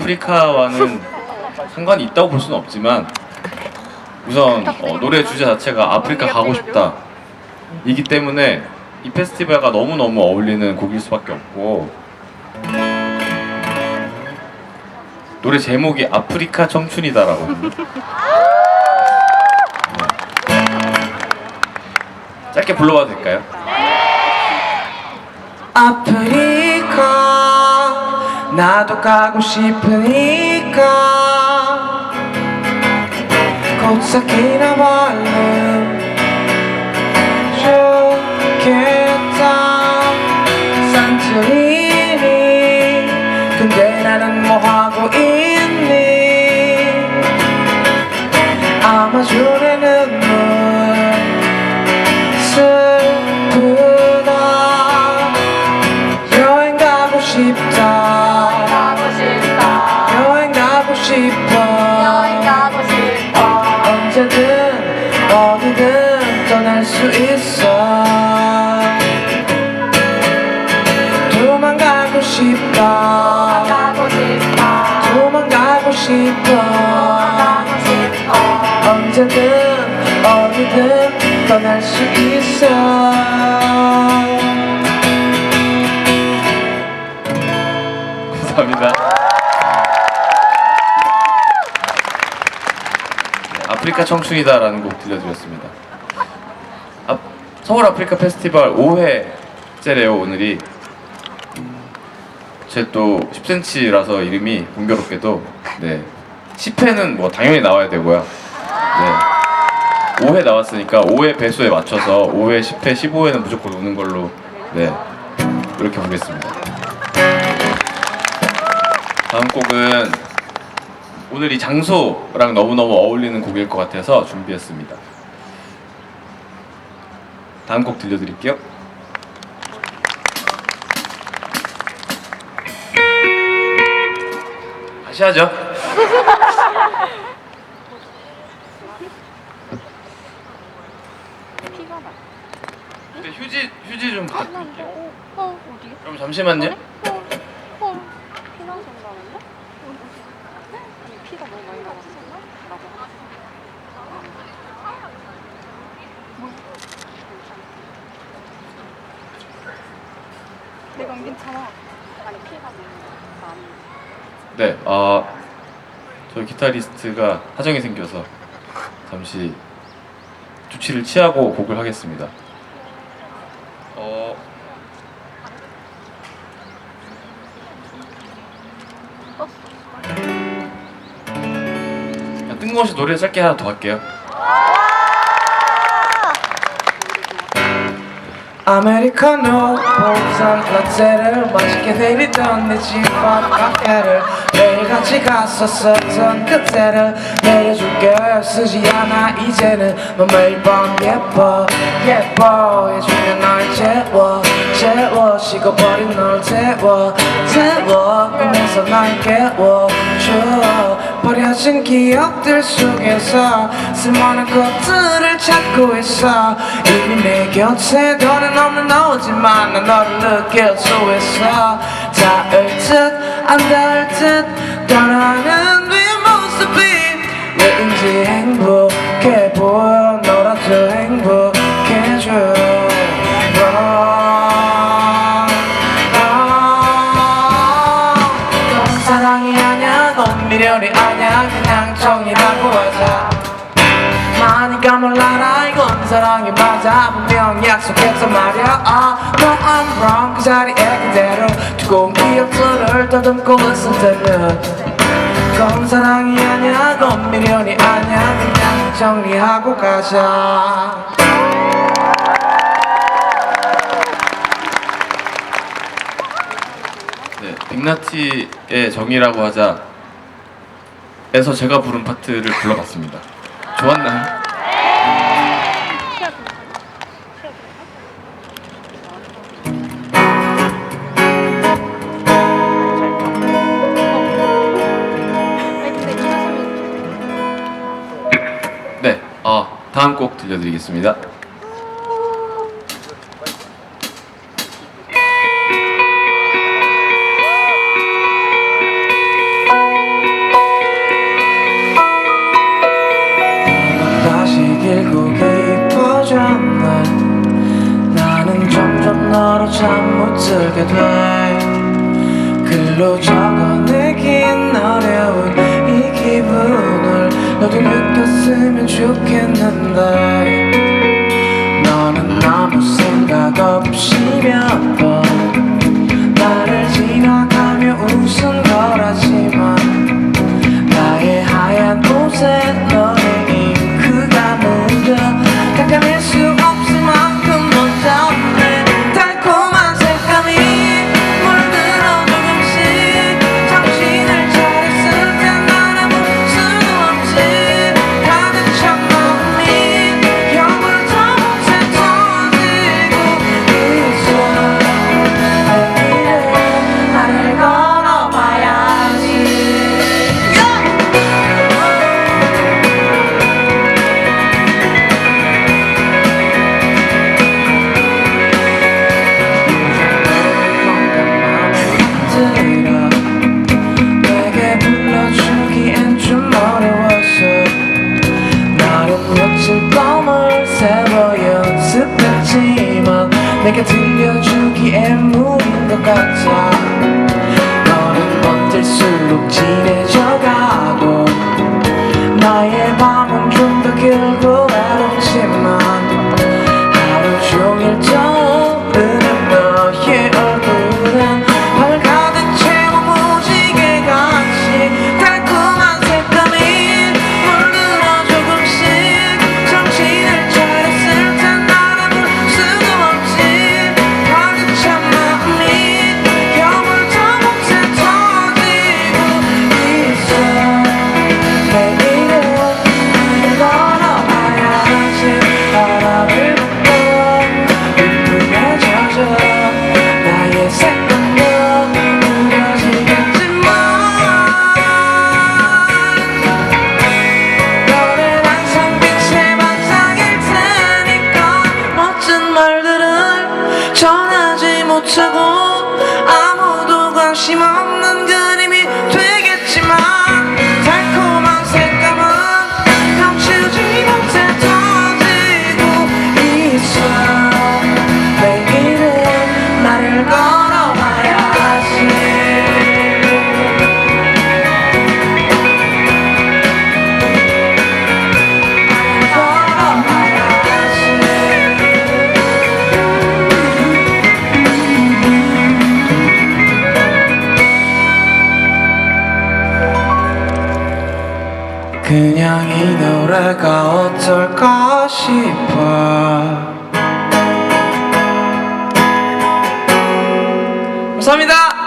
아프리카와는 상관이 있다고 볼 수는 없지만 우선 노래 주제 자체가 아프리카 가고 싶다 이기 때문에 이 페스티벌과 너무너무 어울리는 곡일 수밖에 없고, 노래 제목이 아프리카 청춘이다라고. 짧게 불러봐도 될까요? 아프리카 나도 가고 싶으니까 꽃삭이나 발름 좋겠다 산토리니 근데 나는 뭐하고 있니 아마존의 눈물 슬프다 여행 가고 싶다 여행 가고 싶어 언제든 어디든 떠날 수 있어 도망가고 싶다 도망가고 싶어 언제든 어디든 떠날 수 있어 감사합니다. 아프리카 청춘이다라는 곡 들려드렸습니다. 서울 아프리카 페스티벌 5회째래요 오늘이. 제 또 10cm라서 이름이 공교롭게도 10회는 뭐 당연히 나와야 되고요. 5회 나왔으니까 5회 배수에 맞춰서 5회, 10회, 15회는 무조건 오는 걸로 이렇게 보겠습니다. 다음 곡은 오늘 이 장소랑 너무너무 어울리는 곡일 것 같아서 준비했습니다. 다음 곡 들려드릴게요. 다시 하죠. 근데 휴지 좀 부탁드릴게요. 어디? 그럼 잠시만요. 피나 생각나는데? 피가 너무 많이 나왔어. 라고. 내가 안 괜찮아. 아니 피가 너무 많이. 네, 저희 기타리스트가 사정이 생겨서 잠시 조치를 취하고 곡을 하겠습니다. 그냥 뜬금없이 노래 짧게 하나 더 할게요. 아메리카노 보상 라떼를 맛있게 내리던 내 집 앞 카페를 매일 같이 갔었었던 그때를 내려줄게 쓰지 않아 이제는 너 매일 밤 예뻐 해주면 날 재워 식어버린 널 태워 꿈에서 날 깨워줘 버려진 기억들 속에서 수많은 것들을 찾고 있어 이미 내 곁에 너는 없는 너지만 난 너를 느낄 수 있어 닿을 듯 안 닿을 듯 떠나는 네 모습이 왜인지 행복해 보여 너라도 행복해줘 넌 사랑이 아냐 넌 미련이 아냐 그냥 정이라고 하자 많이가 몰라라 이건 사랑이 맞아 분명 약속했단 말야 No I'm wrong 그 자리에 그대로 두고온 기억들을 더듬고 있을 때는 그건 사랑이 아냐 그건 미련이 아냐 그냥 정리하고 가자 빅나티의 정이라고 하자 에서 제가 부른 파트를 불러봤습니다. 좋았나요? 다음 곡 들려드리겠습니다. 하게 돼 글로 적어내긴 어려운 이 기분을 너도 느꼈으면 좋겠는데 너는 아무 생각 없이 몇 번 나를 지나가며 웃은 거라지만 나의 하얀 옷에 너의 잉크가 묻어 닦아낼 수 없을 만큼 멋졌네 달콤한 색감이 물들어 조금씩 정신을 차렸을 땐 난 아무 수도 없지 가득 찬 마음이 겨울도 못해 터지고 있어 내일은 나를 걸어봐야지 내게 불러주기엔 좀 어려웠어 나름 며칠 밤을 새워 연습했지만 내게 들려주기엔 무리인 것 같아 너는 버틸수록 진해져가고 나의 밤은 좀 더 길고 외롭지만 하루 종일 떠오르는 너의 얼굴은 밤을 가득 채워 무지개같이 달콤한 색감이 물들어 조금씩 정신을 차렸을 땐 난 아무 수도 없지 가득 찬 마음이 겨울도 못해 터지고 있어 내일은 나를 걸어봐야지 바람을 받고 눈물에 젖어 나의 색감도 무뎌지겠지만 너는 항상 빛의 반짝일 테니까 멋진 말들을 전하지 못하고 아무도 관심 없는 그림이 되겠지만 달콤한 색감은 감추지 못해 터지고 있어 내일은 나를 걸어봐야지 그냥 이 노래가 어떨까 싶어 감사합니다.